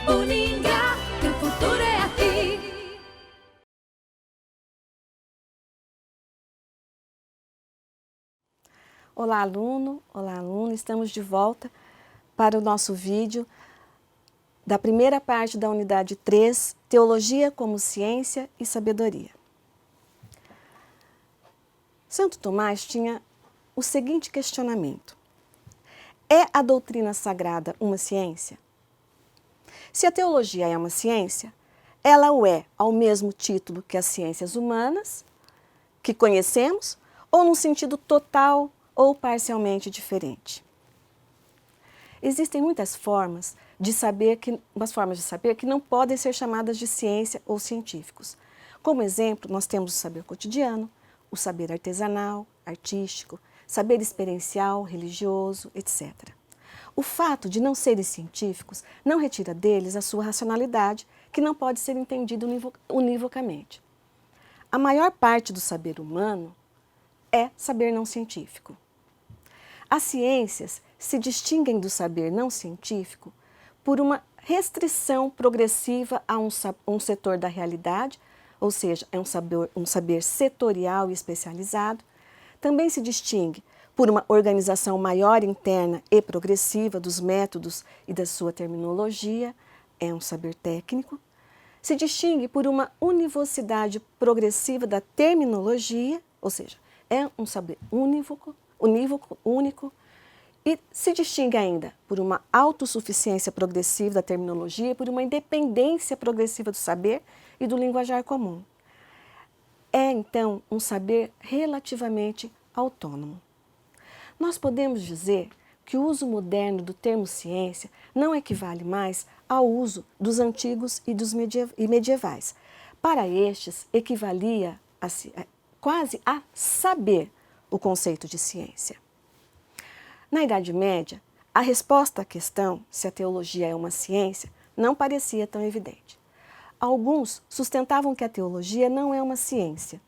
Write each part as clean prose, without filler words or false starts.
Uningá, que o futuro é aqui. Olá, aluno! Olá, aluna! Estamos de volta para o nosso vídeo da primeira parte da unidade 3, Teologia como Ciência e Sabedoria. Santo Tomás tinha o seguinte questionamento: é a doutrina sagrada uma ciência? Se a teologia é uma ciência, ela o é ao mesmo título que as ciências humanas, que conhecemos, ou num sentido total ou parcialmente diferente? Existem muitas formas de saber que não podem ser chamadas de ciência ou científicos. Como exemplo, nós temos o saber cotidiano, o saber artesanal, artístico, saber experiencial, religioso, etc. O fato de não serem científicos não retira deles a sua racionalidade, que não pode ser entendida univocamente. A maior parte do saber humano é saber não científico. As ciências se distinguem do saber não científico por uma restrição progressiva a um setor da realidade, ou seja, é um saber setorial e especializado. Também se distingue por uma organização maior interna e progressiva dos métodos e da sua terminologia, é um saber técnico. Se distingue por uma univocidade progressiva da terminologia, ou seja, é um saber único, e se distingue ainda por uma autossuficiência progressiva da terminologia e por uma independência progressiva do saber e do linguajar comum. É, então, um saber relativamente autônomo. Nós podemos dizer que o uso moderno do termo ciência não equivale mais ao uso dos antigos e dos medievais. Para estes, equivalia quase a saber o conceito de ciência. Na Idade Média, a resposta à questão se a teologia é uma ciência não parecia tão evidente. Alguns sustentavam que a teologia não é uma ciência.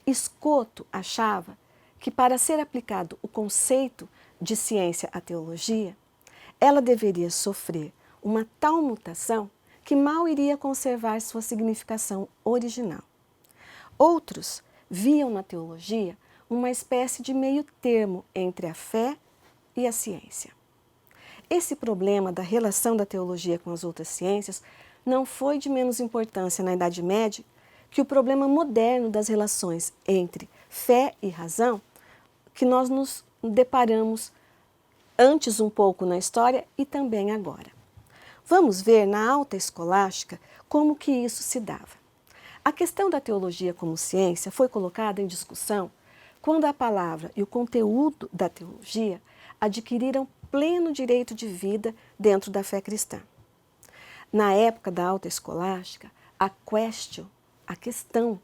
Escoto achava que para ser aplicado o conceito de ciência à teologia, ela deveria sofrer uma tal mutação que mal iria conservar sua significação original. Outros viam na teologia uma espécie de meio termo entre a fé e a ciência. Esse problema da relação da teologia com as outras ciências não foi de menos importância na Idade Média que o problema moderno das relações entre fé e razão, que nós nos deparamos antes um pouco na história e também agora. Vamos ver na alta escolástica como que isso se dava. A questão da teologia como ciência foi colocada em discussão quando a palavra e o conteúdo da teologia adquiriram pleno direito de vida dentro da fé cristã. Na época da alta escolástica, a questio, a questão,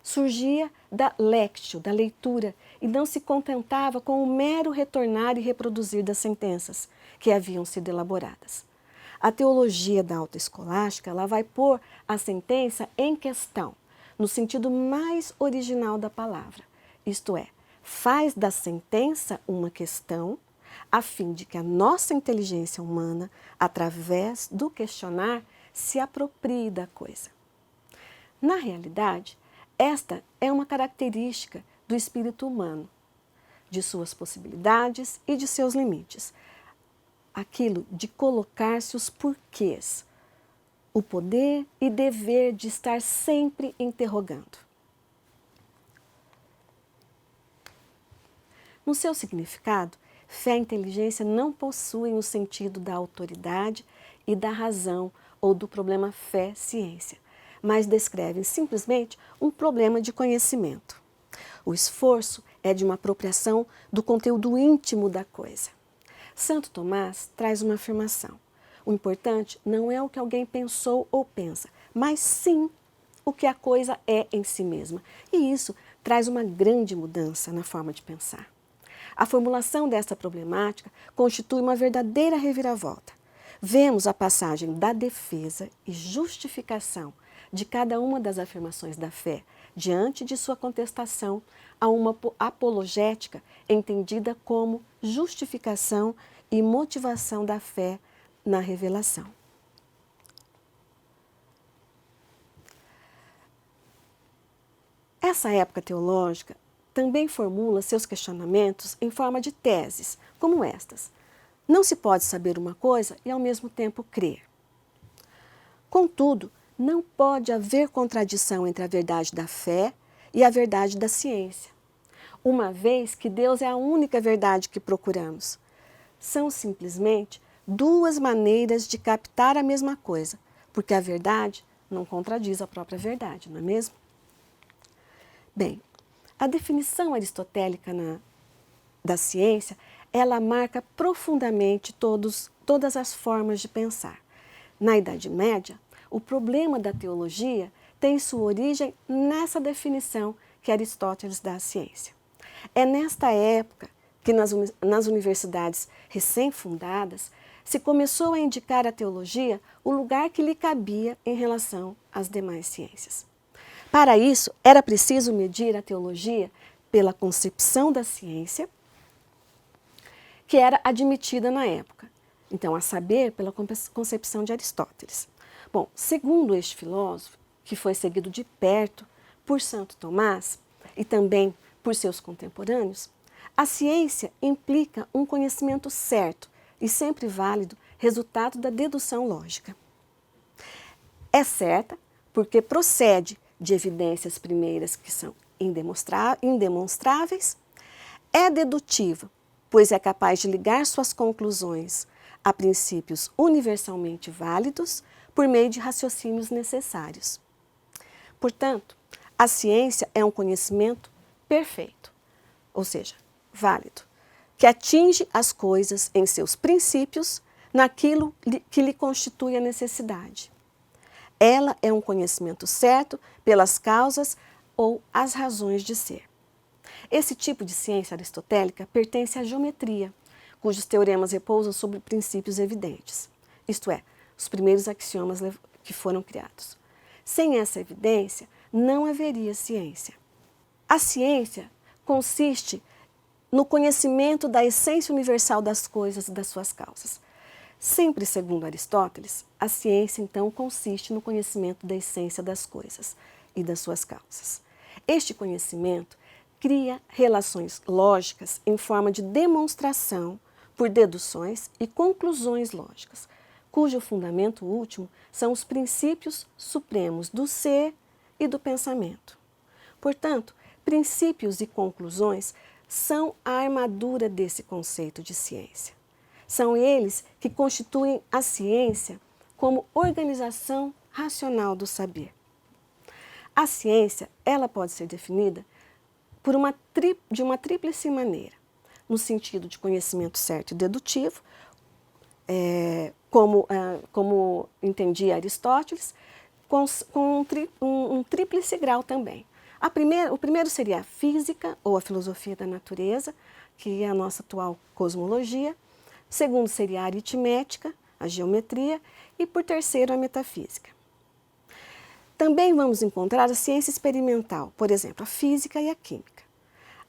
surgia da lectio, da leitura, e não se contentava com o mero retornar e reproduzir das sentenças que haviam sido elaboradas. A teologia da alta escolástica, ela vai pôr a sentença em questão, no sentido mais original da palavra, isto é, faz da sentença uma questão, a fim de que a nossa inteligência humana, através do questionar, se aproprie da coisa. Na realidade, esta é uma característica do espírito humano, de suas possibilidades e de seus limites. Aquilo de colocar-se os porquês, o poder e dever de estar sempre interrogando. No seu significado, fé e inteligência não possuem o sentido da autoridade e da razão ou do problema fé-ciência, mas descrevem simplesmente um problema de conhecimento. O esforço é de uma apropriação do conteúdo íntimo da coisa. Santo Tomás traz uma afirmação: o importante não é o que alguém pensou ou pensa, mas sim o que a coisa é em si mesma. E isso traz uma grande mudança na forma de pensar. A formulação desta problemática constitui uma verdadeira reviravolta. Vemos a passagem da defesa e justificação de cada uma das afirmações da fé diante de sua contestação a uma apologética entendida como justificação e motivação da fé na revelação. Essa época teológica também formula seus questionamentos em forma de teses, como estas. Não se pode saber uma coisa e ao mesmo tempo crer. Contudo, não pode haver contradição entre a verdade da fé e a verdade da ciência, uma vez que Deus é a única verdade que procuramos. São simplesmente duas maneiras de captar a mesma coisa, porque a verdade não contradiz a própria verdade, não é mesmo? Bem, a definição aristotélica da ciência, ela marca profundamente todas as formas de pensar. Na Idade Média, o problema da teologia tem sua origem nessa definição que Aristóteles dá à ciência. É nesta época que nas universidades recém-fundadas se começou a indicar à teologia o lugar que lhe cabia em relação às demais ciências. Para isso, era preciso medir a teologia pela concepção da ciência que era admitida na época. Então, a saber, pela concepção de Aristóteles. Bom, segundo este filósofo, que foi seguido de perto por Santo Tomás e também por seus contemporâneos, a ciência implica um conhecimento certo e sempre válido, resultado da dedução lógica. É certa porque procede de evidências primeiras que são indemonstráveis, é dedutiva, pois é capaz de ligar suas conclusões a princípios universalmente válidos por meio de raciocínios necessários. Portanto, a ciência é um conhecimento perfeito, ou seja, válido, que atinge as coisas em seus princípios, naquilo que lhe constitui a necessidade. Ela é um conhecimento certo pelas causas ou as razões de ser. Esse tipo de ciência aristotélica pertence à geometria, cujos teoremas repousam sobre princípios evidentes, isto é, os primeiros axiomas que foram criados. Sem essa evidência, não haveria ciência. A ciência consiste no conhecimento da essência universal das coisas e das suas causas. Sempre segundo Aristóteles, a ciência então consiste no conhecimento da essência das coisas e das suas causas. Este conhecimento cria relações lógicas em forma de demonstração por deduções e conclusões lógicas, cujo fundamento último são os princípios supremos do ser e do pensamento. Portanto, princípios e conclusões são a armadura desse conceito de ciência. São eles que constituem a ciência como organização racional do saber. A ciência, ela pode ser definida de uma tríplice maneira, no sentido de conhecimento certo e dedutivo, como entendia Aristóteles, com um tríplice grau também. O primeiro seria a física, ou a filosofia da natureza, que é a nossa atual cosmologia. O segundo seria a aritmética, a geometria, e por terceiro a metafísica. Também vamos encontrar a ciência experimental, por exemplo, a física e a química.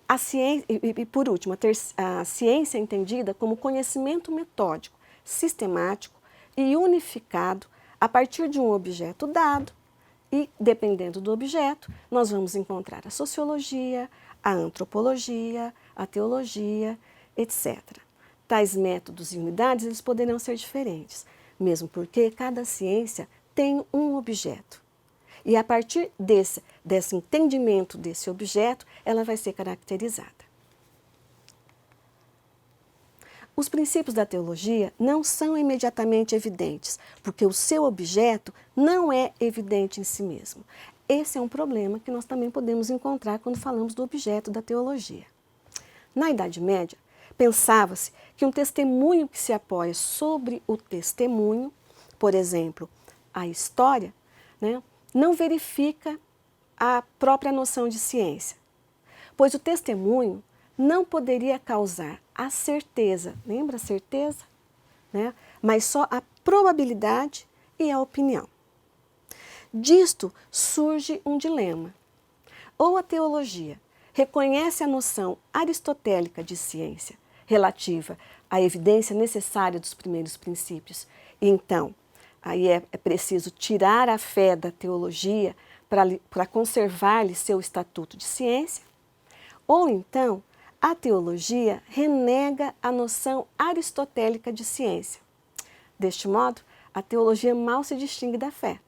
A ciência, e por último, a ciência é entendida como conhecimento metódico, sistemático e unificado a partir de um objeto dado e, dependendo do objeto, nós vamos encontrar a sociologia, a antropologia, a teologia, etc. Tais métodos e unidades eles poderão ser diferentes, mesmo porque cada ciência tem um objeto. E a partir desse entendimento desse objeto, ela vai ser caracterizada. Os princípios da teologia não são imediatamente evidentes, porque o seu objeto não é evidente em si mesmo. Esse é um problema que nós também podemos encontrar quando falamos do objeto da teologia. Na Idade Média, pensava-se que um testemunho que se apoia sobre o testemunho, por exemplo, a história, não verifica a própria noção de ciência, pois o testemunho não poderia causar a certeza, lembra a certeza? Mas só a probabilidade e a opinião. Disto surge um dilema. Ou a teologia reconhece a noção aristotélica de ciência relativa à evidência necessária dos primeiros princípios, e então aí é preciso tirar a fé da teologia para conservar-lhe seu estatuto de ciência, ou então a teologia renega a noção aristotélica de ciência. Deste modo, a teologia mal se distingue da fé.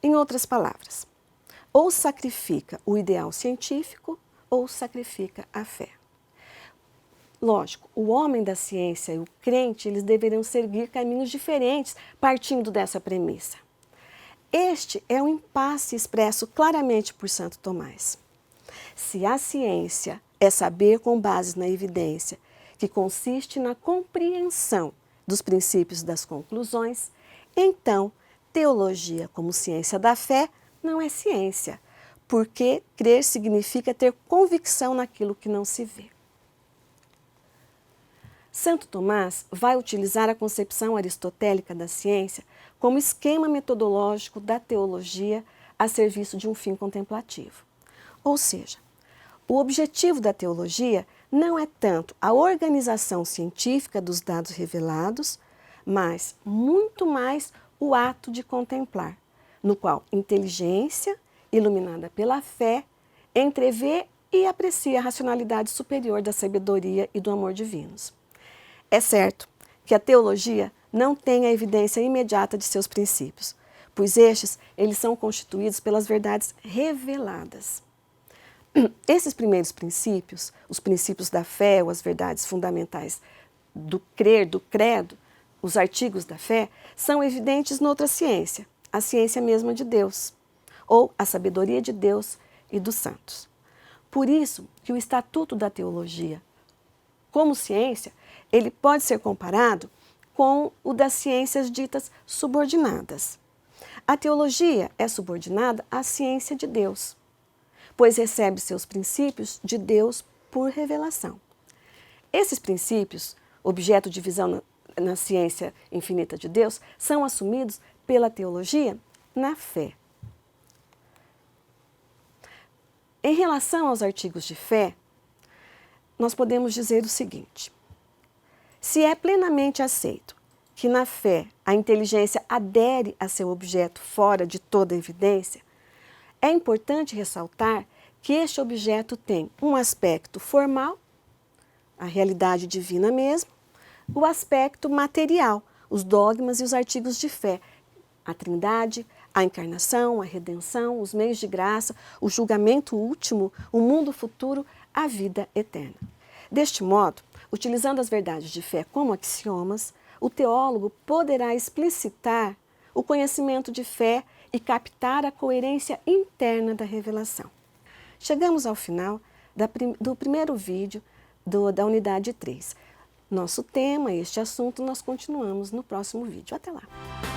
Em outras palavras, ou sacrifica o ideal científico ou sacrifica a fé. Lógico, o homem da ciência e o crente, eles deveriam seguir caminhos diferentes partindo dessa premissa. Este é um impasse expresso claramente por Santo Tomás. Se a ciência é saber com base na evidência, que consiste na compreensão dos princípios das conclusões, então teologia como ciência da fé não é ciência, porque crer significa ter convicção naquilo que não se vê. Santo Tomás vai utilizar a concepção aristotélica da ciência como esquema metodológico da teologia a serviço de um fim contemplativo. Ou seja, o objetivo da teologia não é tanto a organização científica dos dados revelados, mas muito mais o ato de contemplar, no qual inteligência, iluminada pela fé, entrevê e aprecia a racionalidade superior da sabedoria e do amor divinos. É certo que a teologia não tem a evidência imediata de seus princípios, pois eles são constituídos pelas verdades reveladas. Esses primeiros princípios, os princípios da fé ou as verdades fundamentais do crer, do credo, os artigos da fé, são evidentes noutra ciência, a ciência mesma de Deus, ou a sabedoria de Deus e dos santos. Por isso que o estatuto da teologia, como ciência, ele pode ser comparado com o das ciências ditas subordinadas. A teologia é subordinada à ciência de Deus, pois recebe seus princípios de Deus por revelação. Esses princípios, objeto de visão na ciência infinita de Deus, são assumidos pela teologia na fé. Em relação aos artigos de fé, nós podemos dizer o seguinte: se é plenamente aceito que na fé a inteligência adere a seu objeto fora de toda evidência, é importante ressaltar que este objeto tem um aspecto formal, a realidade divina mesmo, o aspecto material, os dogmas e os artigos de fé, a Trindade, a encarnação, a redenção, os meios de graça, o julgamento último, o mundo futuro, a vida eterna. Deste modo, utilizando as verdades de fé como axiomas, o teólogo poderá explicitar o conhecimento de fé e captar a coerência interna da revelação. Chegamos ao final do primeiro vídeo da unidade 3. Nosso tema, este assunto, nós continuamos no próximo vídeo. Até lá!